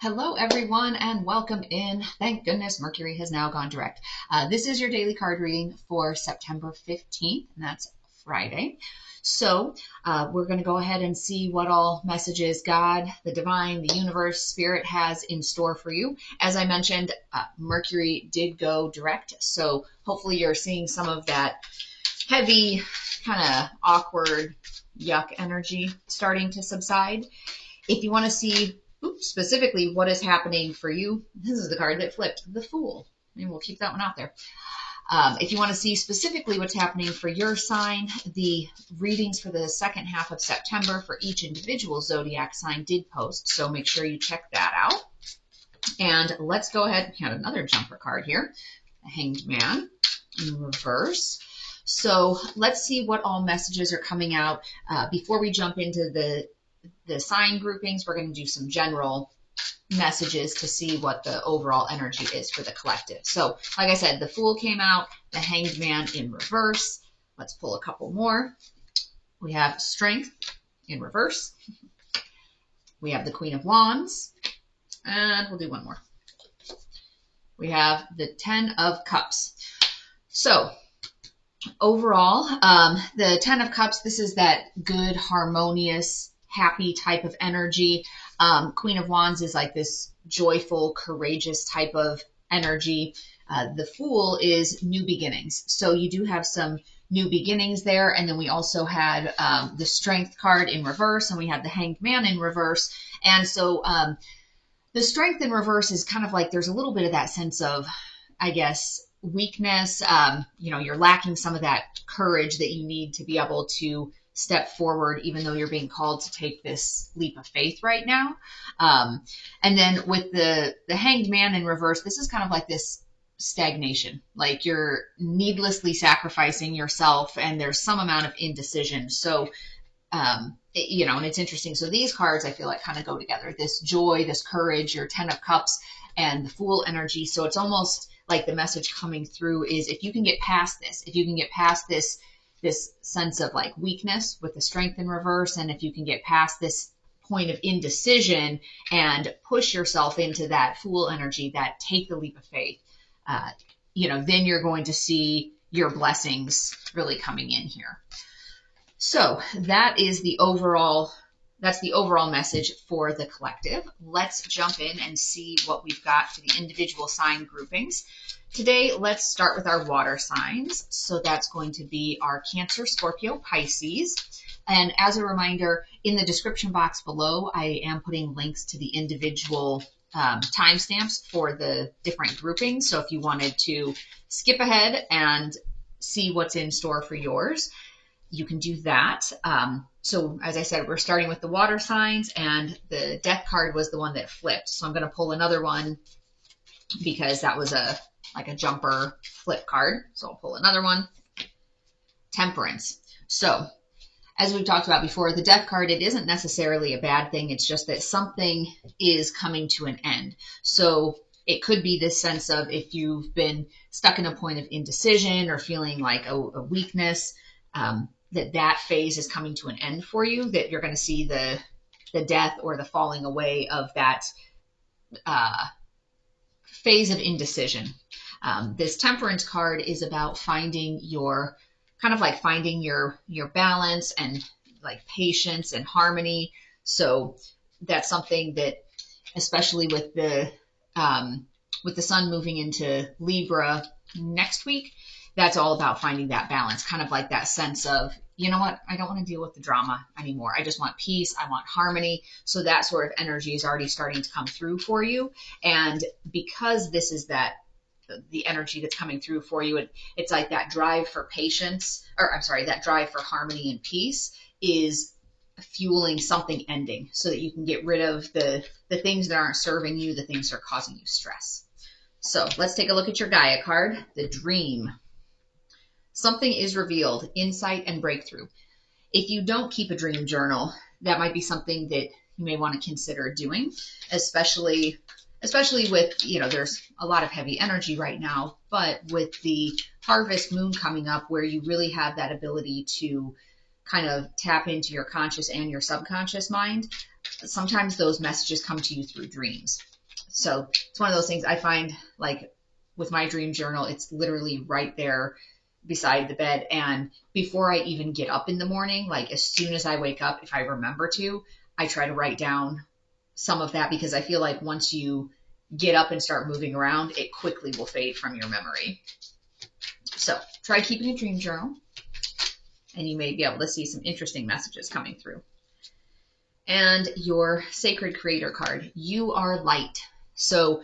Hello, everyone, and welcome in. Thank goodness Mercury has now gone direct. This is your daily card reading for September 15th, and that's Friday. So we're going to go ahead and see what all messages God, the divine, the universe, spirit has in store for you. As I mentioned, Mercury did go direct, so hopefully you're seeing some of that heavy, kind of awkward, yuck energy starting to subside. If you want to see specifically what is happening for you, this is the card that flipped, the Fool. And we'll keep that one out there. If you want to see specifically what's happening for your sign, the readings for the second half of September for each individual zodiac sign did post, so make sure you check that out. And let's go ahead. We have another jumper card here, the Hanged Man in reverse. So let's see what all messages are coming out. Before we jump into the sign groupings, we're going to do some general messages to see what the overall energy is for the collective. So, like I said, the Fool came out, the Hanged Man in reverse. Let's pull a couple more. We have Strength in reverse. We have the Queen of Wands, and we'll do one more. We have the Ten of Cups. So, overall, the Ten of Cups, this is that good, harmonious, happy type of energy. Queen of Wands is like this joyful, courageous type of energy. The Fool is new beginnings. So you do have some new beginnings there. And then we also had the Strength card in reverse, and we had the Hanged Man in reverse. And so the Strength in reverse is kind of like there's a little bit of that sense of, I guess, weakness. You're lacking some of that courage that you need to be able to step forward, even though you're being called to take this leap of faith right now. And then with the Hanged Man in reverse, this is kind of like this stagnation, like you're needlessly sacrificing yourself, and there's some amount of indecision. So, and it's interesting. So these cards, I feel like, kind of go together. This joy, this courage, your Ten of Cups, and the Fool energy. So it's almost like the message coming through is if you can get past this, if you can get past this sense of like weakness with the Strength in reverse, and if you can get past this point of indecision and push yourself into that Fool energy, that take the leap of faith, then you're going to see your blessings really coming in here. So that's the overall message for the collective. Let's jump in and see what we've got for the individual sign groupings. Today, let's start with our water signs. So that's going to be our Cancer, Scorpio, Pisces. And as a reminder, in the description box below, I am putting links to the individual timestamps for the different groupings. So if you wanted to skip ahead and see what's in store for yours, you can do that. So as I said, we're starting with the water signs, and the Death card was the one that flipped. So I'm going to pull another one because that was a jumper flip card. So I'll pull another one. Temperance. So as we've talked about before, the Death card, it isn't necessarily a bad thing. It's just that something is coming to an end. So it could be this sense of if you've been stuck in a point of indecision or feeling like a weakness, that phase is coming to an end for you, that you're going to see the death or the falling away of that phase of indecision. This Temperance card is about finding your balance and like patience and harmony. So that's something that, especially with the sun moving into Libra next week, that's all about finding that balance, kind of like that sense of, you know what, I don't want to deal with the drama anymore. I just want peace. I want harmony. So that sort of energy is already starting to come through for you. And because this is the energy that's coming through for you, it's like that drive for that drive for harmony and peace is fueling something ending so that you can get rid of the things that aren't serving you, the things that are causing you stress. So let's take a look at your Gaia card, the Dream. Something is revealed, insight and breakthrough. If you don't keep a dream journal, that might be something that you may want to consider doing, especially with, there's a lot of heavy energy right now, but with the harvest moon coming up where you really have that ability to kind of tap into your conscious and your subconscious mind, sometimes those messages come to you through dreams. So it's one of those things I find, like with my dream journal, it's literally right there beside the bed. And before I even get up in the morning, like as soon as I wake up, if I remember to, I try to write down some of that, because I feel like once you get up and start moving around, it quickly will fade from your memory. So try keeping a dream journal, and you may be able to see some interesting messages coming through. And your sacred creator card, you are light. So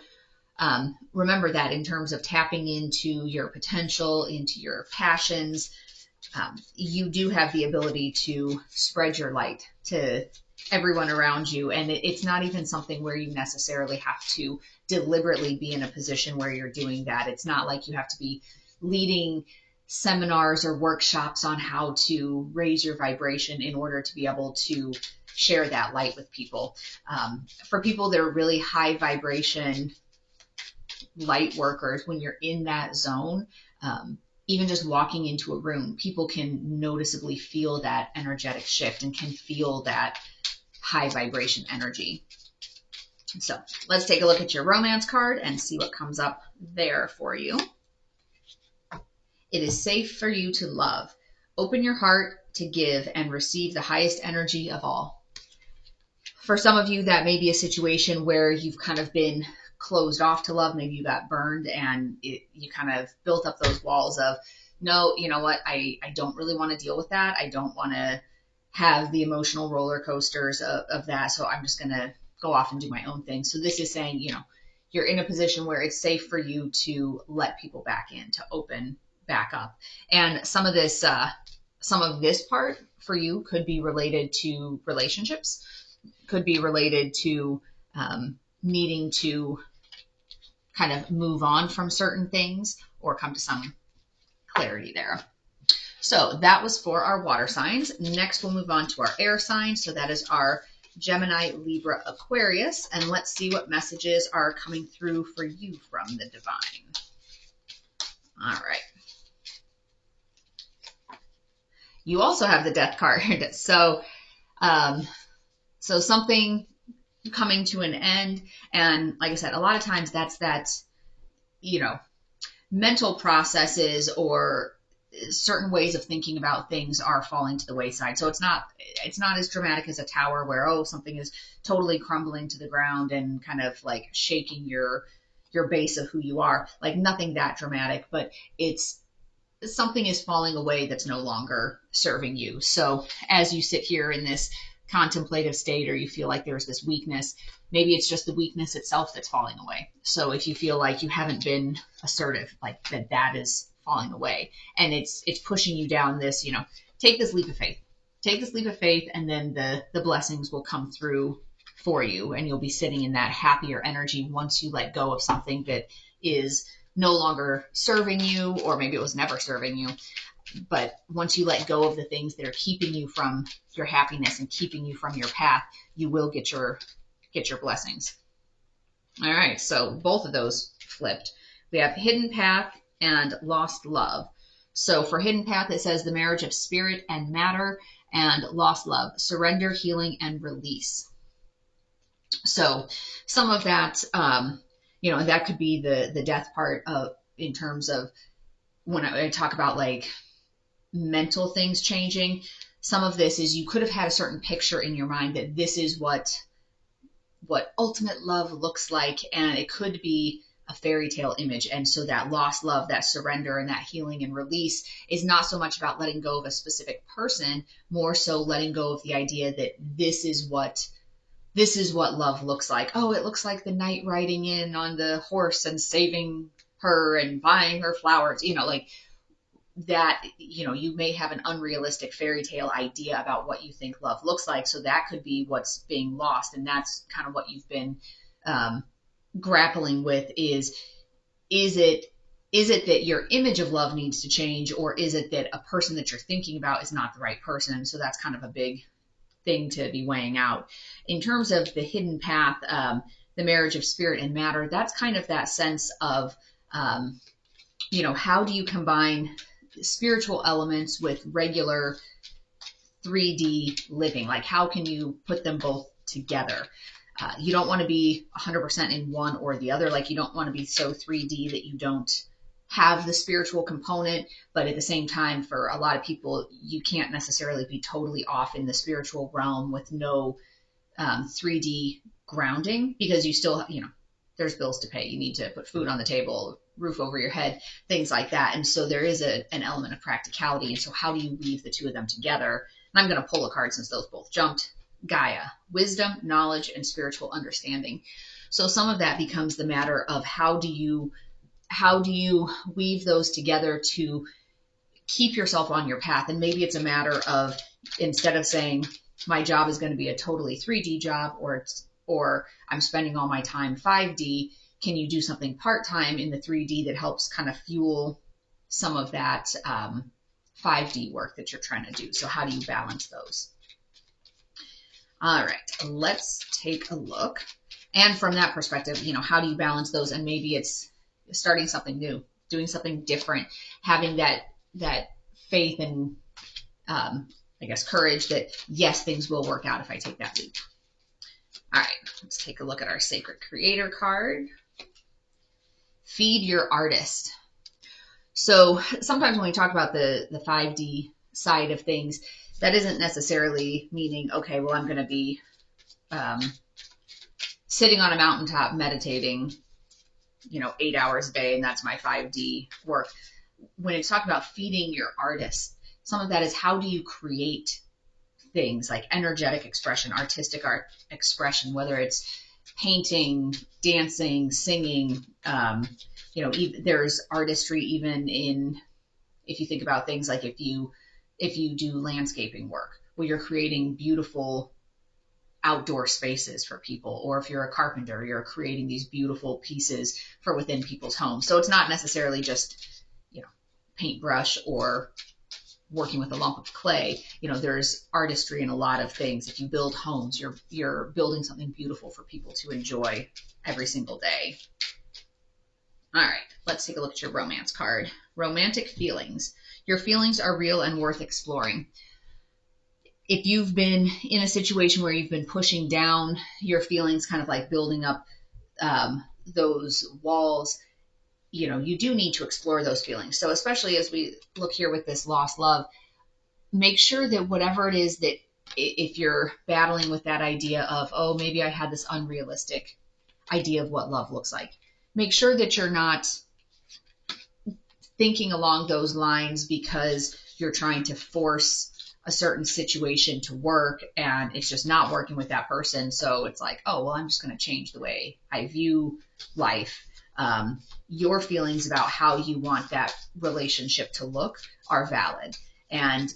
remember that in terms of tapping into your potential, into your passions, you do have the ability to spread your light to everyone around you. And it's not even something where you necessarily have to deliberately be in a position where you're doing that. It's not like you have to be leading seminars or workshops on how to raise your vibration in order to be able to share that light with people. For people that are really high vibration light workers, when you're in that zone, even just walking into a room, people can noticeably feel that energetic shift and can feel that high vibration energy. So let's take a look at your romance card and see what comes up there for you. It is safe for you to love. Open your heart to give and receive the highest energy of all. For some of you, that may be a situation where you've kind of been closed off to love. Maybe you got burned and you kind of built up those walls of, no, you know what, I don't really want to deal with that. I don't want to have the emotional roller coasters of that. So I'm just going to go off and do my own thing. So this is saying, you know, you're in a position where it's safe for you to let people back in, to open back up. And some of this part for you could be related to relationships, could be related to needing to kind of move on from certain things or come to some clarity there. So that was for our water signs. Next, we'll move on to our air signs. So that is our Gemini, Libra, Aquarius. And let's see what messages are coming through for you from the divine. All right. You also have the Death card. So something coming to an end. And like I said, a lot of times that's that, you know, mental processes or certain ways of thinking about things are falling to the wayside. So it's not as dramatic as a tower where, oh, something is totally crumbling to the ground and kind of like shaking your base of who you are. Like nothing that dramatic, but something is falling away that's no longer serving you. So as you sit here in this contemplative state, or you feel like there's this weakness, maybe it's just the weakness itself that's falling away. So if you feel like you haven't been assertive, like that is falling away, and it's pushing you down this, you know, take this leap of faith, and then the blessings will come through for you, and you'll be sitting in that happier energy once you let go of something that is no longer serving you, or maybe it was never serving you. But once you let go of the things that are keeping you from your happiness and keeping you from your path, you will get your blessings. All right, so both of those flipped. We have hidden path and lost love. So for hidden path, it says the marriage of spirit and matter, and lost love, surrender, healing, and release. So some of that, you know, that could be the death part of, in terms of when I talk about like mental things changing. Some of this is you could have had a certain picture in your mind that this is what ultimate love looks like, and it could be a fairy tale image. And so that lost love, that surrender, and that healing and release is not so much about letting go of a specific person, more so letting go of the idea that this is what love looks like. Oh, it looks like the knight riding in on the horse and saving her and buying her flowers, you know, like that. You know, you may have an unrealistic fairy tale idea about what you think love looks like. So that could be what's being lost. And that's kind of what you've been grappling with is it that your image of love needs to change, or is it that a person that you're thinking about is not the right person? So that's kind of a big thing to be weighing out. In terms of the hidden path, the marriage of spirit and matter, that's kind of that sense of, you know, how do you combine spiritual elements with regular 3D living? Like how can you put them both together. You don't want to be 100% in one or the other. Like, you don't want to be so 3D that you don't have the spiritual component, but at the same time, for a lot of people, you can't necessarily be totally off in the spiritual realm with no 3D grounding, because you still, there's bills to pay. You need to put food on the table, roof over your head, things like that. And so there is an element of practicality. And so how do you weave the two of them together? And I'm going to pull a card since those both jumped. Gaia, wisdom, knowledge, and spiritual understanding. So some of that becomes the matter of how do you weave those together to keep yourself on your path. And maybe it's a matter of, instead of saying my job is going to be a totally 3D job, or I'm spending all my time 5D, can you do something part-time in the 3D that helps kind of fuel some of that 5D work that you're trying to do? So how do you balance those? All right, let's take a look. And from that perspective, how do you balance those? And maybe it's starting something new, doing something different, having that faith and I guess courage that, yes, things will work out if I take that leap. All right, let's take a look at our Sacred Creator card. Feed your artist. So sometimes when we talk about the 5D side of things, that isn't necessarily meaning, okay, well, I'm going to be sitting on a mountaintop meditating, 8 hours a day, and that's my 5D work. When it's talking about feeding your artist, some of that is, how do you create things like energetic expression, artistic art expression, whether it's painting, dancing, singing, there's artistry even in, if you think about things like if you do landscaping work, where you're creating beautiful outdoor spaces for people, or if you're a carpenter, you're creating these beautiful pieces for within people's homes. So it's not necessarily just, paintbrush or working with a lump of clay. There's artistry in a lot of things. If you build homes, you're building something beautiful for people to enjoy every single day. All right, let's take a look at your romance card. Romantic feelings. Your feelings are real and worth exploring. If you've been in a situation where you've been pushing down your feelings, kind of like building up those walls, you do need to explore those feelings. So especially as we look here with this lost love, make sure that whatever it is that, if you're battling with that idea of, oh, maybe I had this unrealistic idea of what love looks like, make sure that you're not thinking along those lines because you're trying to force a certain situation to work and it's just not working with that person. So it's like, oh, well, I'm just going to change the way I view life. Your feelings about how you want that relationship to look are valid. And,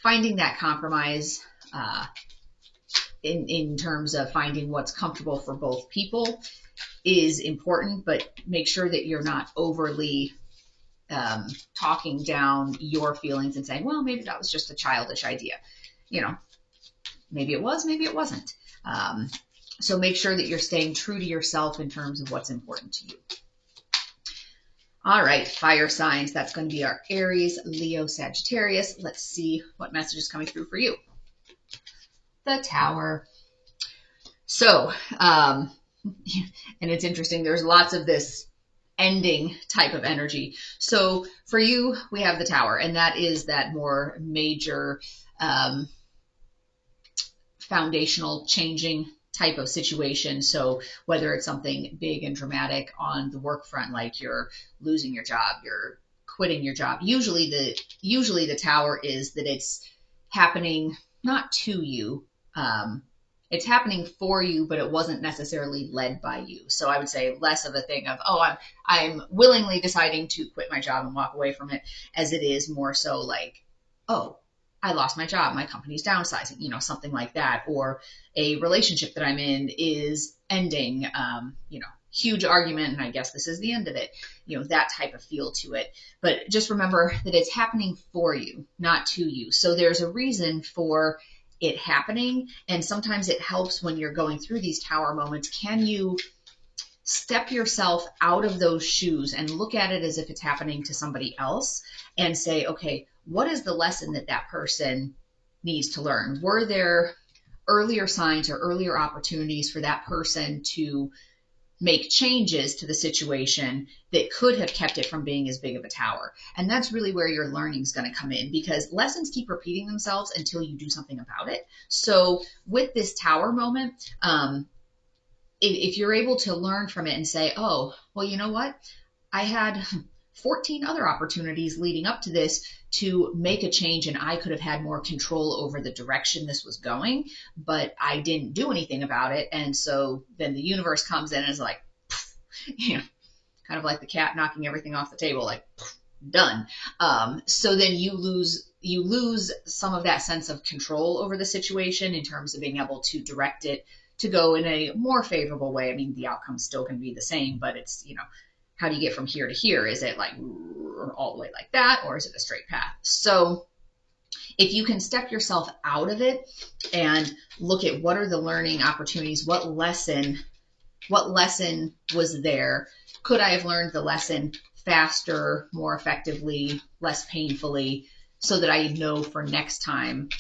finding that compromise in terms of finding what's comfortable for both people is important, but make sure that you're not overly talking down your feelings and saying, well, maybe that was just a childish idea. Maybe it was, maybe it wasn't. So make sure that you're staying true to yourself in terms of what's important to you. All right, fire signs. That's going to be our Aries, Leo, Sagittarius. Let's see what message is coming through for you. The Tower. So, and it's interesting. There's lots of this ending type of energy. So for you, we have the Tower, and that is that more major foundational changing type of situation. So whether it's something big and dramatic on the work front, like you're losing your job, you're quitting your job, usually the Tower is that it's happening not to you, it's happening for you, but it wasn't necessarily led by you. So I would say less of a thing of, oh, I'm willingly deciding to quit my job and walk away from it, as it is more so like, oh, I lost my job, my company's downsizing, something like that, or a relationship that I'm in is ending, huge argument, and I guess this is the end of it, that type of feel to it. But just remember that it's happening for you, not to you. So there's a reason for it happening, and sometimes it helps when you're going through these Tower moments. Can you step yourself out of those shoes and look at it as if it's happening to somebody else and say, okay, what is the lesson that person needs to learn? Were there earlier signs or earlier opportunities for that person to make changes to the situation that could have kept it from being as big of a tower. And that's really where your learning is going to come in, because lessons keep repeating themselves until you do something about it. So with this tower moment, if you're able to learn from it and say, oh, well, you know what? I had 14 other opportunities leading up to this to make a change, and I could have had more control over the direction this was going, but I didn't do anything about it. And so then the universe comes in and is like, you know, kind of like the cat knocking everything off the table, like done. So then you lose some of that sense of control over the situation in terms of being able to direct it to go in a more favorable way. I mean, the outcome's still going to be the same, but it's, you know, how do you get from here to here? Is it like all the way like that, or is it a straight path? So if you can step yourself out of it and look at what are the learning opportunities, what lesson was there? Could I have learned the lesson faster, more effectively, less painfully, so that I know for next time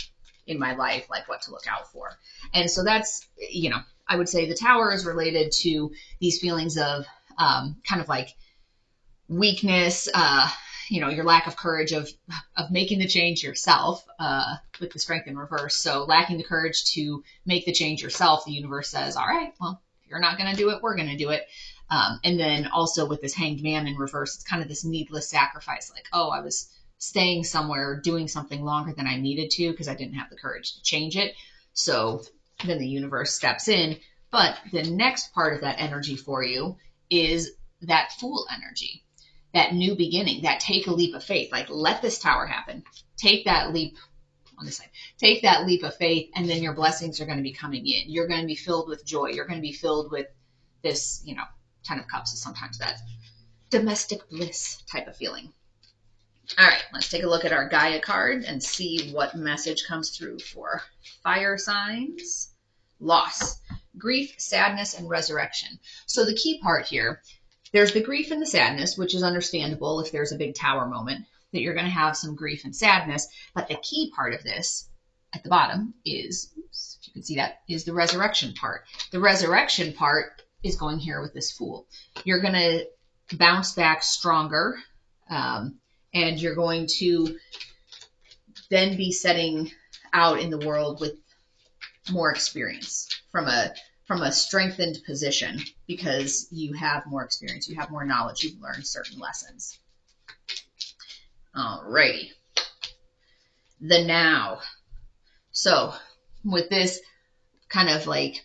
in my life, like what to look out for? And so that's, you know, I would say the tower is related to these feelings of kind of like weakness, you know, your lack of courage of making the change yourself, with the strength in reverse. So lacking the courage to make the change yourself, the universe says, all right, well, if you're not going to do it, we're going to do it. And then also with this hanged man in reverse, it's kind of this needless sacrifice. Like, oh, I was staying somewhere, doing something longer than I needed to because I didn't have the courage to change it. So then the universe steps in. But the next part of that energy for you is that fool energy, that new beginning, that take a leap of faith. Like, let this tower happen. Take that leap on this side. Take that leap of faith, and then your blessings are going to be coming in. You're going to be filled with joy. You're going to be filled with this, you know, 10 of Cups is sometimes that domestic bliss type of feeling. All right, let's take a look at our Gaia card and see what message comes through for fire signs. Loss, grief, sadness, and resurrection. So the key part here, there's the grief and the sadness, which is understandable if there's a big tower moment, that you're going to have some grief and sadness. But the key part of this at the bottom is, oops, if you can see that, is the resurrection part. The resurrection part is going here with this Fool. You're going to bounce back stronger, and you're going to then be setting out in the world with more experience from a strengthened position, because you have more experience, you have more knowledge, you've learned certain lessons. Alrighty. The now. So with this kind of like,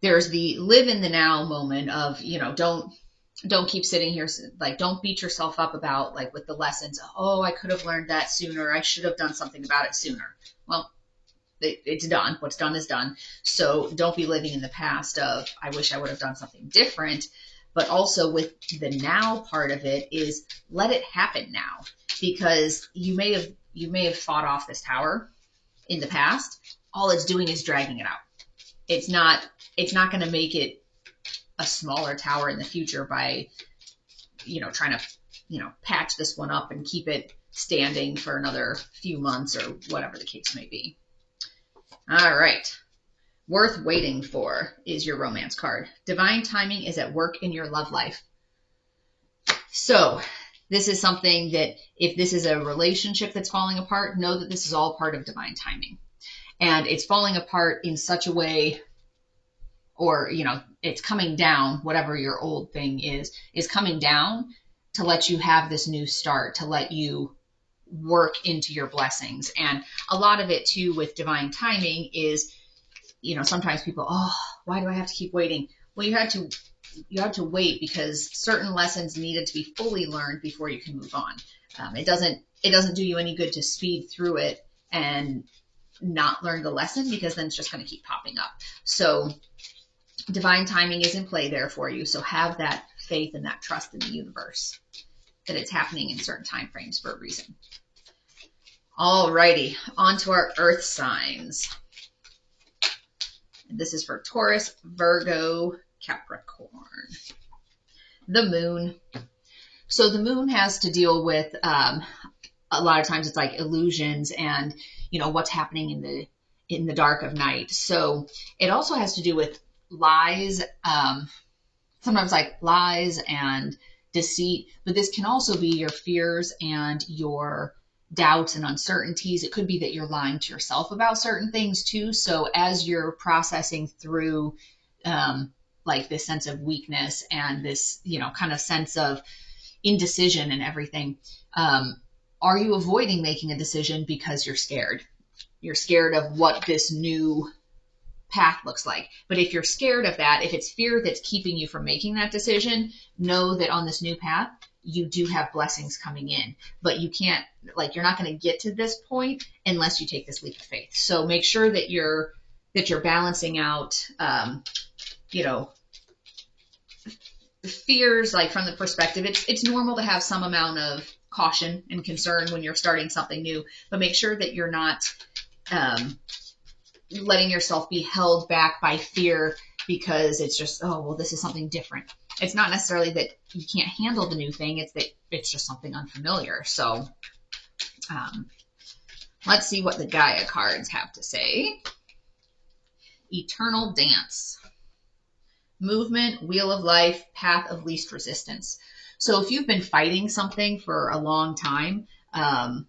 there's the live in the now moment of, you know, don't keep sitting here, like, don't beat yourself up about, like, with the lessons, oh, I could have learned that sooner, I should have done something about it sooner. Well, it's done. What's done is done. So don't be living in the past of, I wish I would have done something different. But also with the now part of it is, let it happen now, because you may have fought off this tower in the past. All it's doing is dragging it out. It's not going to make it a smaller tower in the future by, you know, trying to, you know, patch this one up and keep it standing for another few months or whatever the case may be. All right. Worth waiting for is your romance card. Divine timing is at work in your love life. So this is something that, if this is a relationship that's falling apart, know that this is all part of divine timing. And it's falling apart in such a way, or, you know, it's coming down, whatever your old thing is coming down to let you have this new start, to let you work into your blessings. And a lot of it too with divine timing is, you know, sometimes people, oh, why do I have to keep waiting? Well, you had to wait because certain lessons needed to be fully learned before you can move on. It doesn't do you any good to speed through it and not learn the lesson, because then it's just going to keep popping up. So divine timing is in play there for you. So have that faith and that trust in the universe that it's happening in certain time frames for a reason. Alrighty, on to our earth signs. This is for Taurus, Virgo, Capricorn. The moon. So the moon has to deal with, a lot of times it's like illusions and, you know, what's happening in the dark of night. So it also has to do with lies, sometimes like lies and deceit, but this can also be your fears and your doubts and uncertainties. It could be that you're lying to yourself about certain things too. So as you're processing through like this sense of weakness and this, kind of sense of indecision and everything, are you avoiding making a decision because you're scared? You're scared of what this new path looks like. But if you're scared of that, if it's fear that's keeping you from making that decision, know that on this new path, you do have blessings coming in, but you can't, you're not going to get to this point unless you take this leap of faith. So make sure that you're balancing out, fears, like from the perspective, it's normal to have some amount of caution and concern when you're starting something new, but make sure that you're not, letting yourself be held back by fear because it's just, oh, well, this is something different. It's not necessarily that you can't handle the new thing. It's that it's just something unfamiliar. So let's see what the Gaia cards have to say. Eternal dance. Movement, wheel of life, path of least resistance. So if you've been fighting something for a long time, and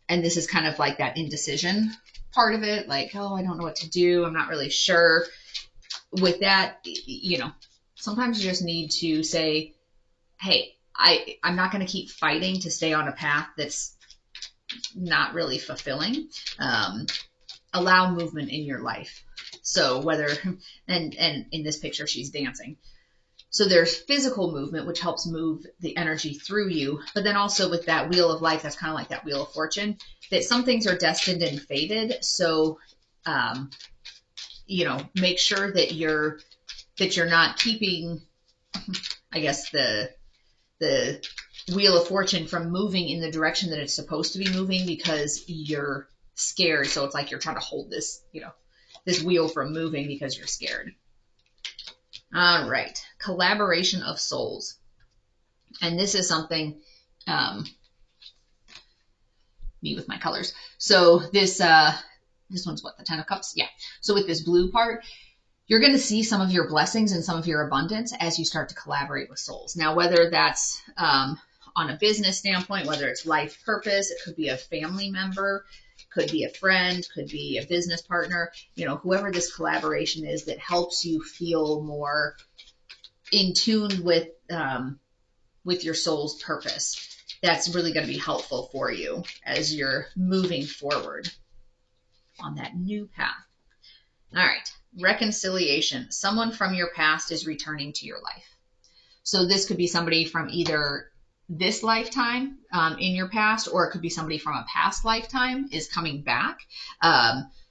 this is kind of like that indecision part of it, like, oh, I don't know what to do, I'm not really sure. With that, sometimes you just need to say, hey, I'm not going to keep fighting to stay on a path that's not really fulfilling. Allow movement in your life. So whether, and in this picture, she's dancing. So there's physical movement, which helps move the energy through you. But then also with that wheel of life, that's kind of like that wheel of fortune, that some things are destined and fated. So, make sure that you're not keeping, I guess, the wheel of fortune from moving in the direction that it's supposed to be moving because you're scared. So it's like you're trying to hold this, this wheel from moving because you're scared. All right, collaboration of souls. And this is something, me with my colors. So this one's what, the 10 of Cups? Yeah. So with this blue part, you're going to see some of your blessings and some of your abundance as you start to collaborate with souls. Now, whether that's on a business standpoint, whether it's life purpose, it could be a family member, could be a friend, could be a business partner, whoever this collaboration is that helps you feel more in tune with your soul's purpose. That's really going to be helpful for you as you're moving forward on that new path. All right, reconciliation. Someone from your past is returning to your life. So this could be somebody from either this lifetime in your past, or it could be somebody from a past lifetime is coming back.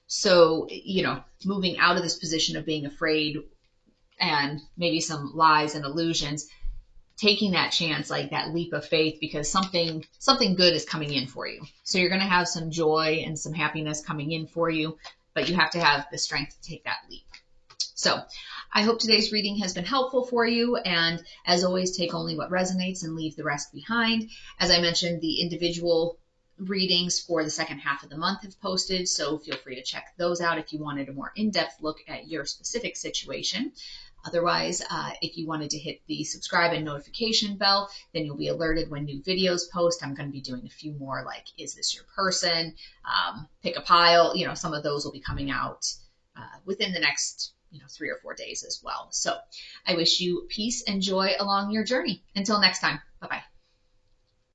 So, moving out of this position of being afraid and maybe some lies and illusions, taking that chance, like that leap of faith, because something good is coming in for you. So you're going to have some joy and some happiness coming in for you, but you have to have the strength to take that leap. So I hope today's reading has been helpful for you. And as always, take only what resonates and leave the rest behind. As I mentioned, the individual readings for the second half of the month have posted, so feel free to check those out if you wanted a more in-depth look at your specific situation. Otherwise, if you wanted to hit the subscribe and notification bell, then you'll be alerted when new videos post. I'm going to be doing a few more, like, is this your person? Pick a pile. Some of those will be coming out within the next 3 or 4 days as well. So I wish you peace and joy along your journey. Until next time.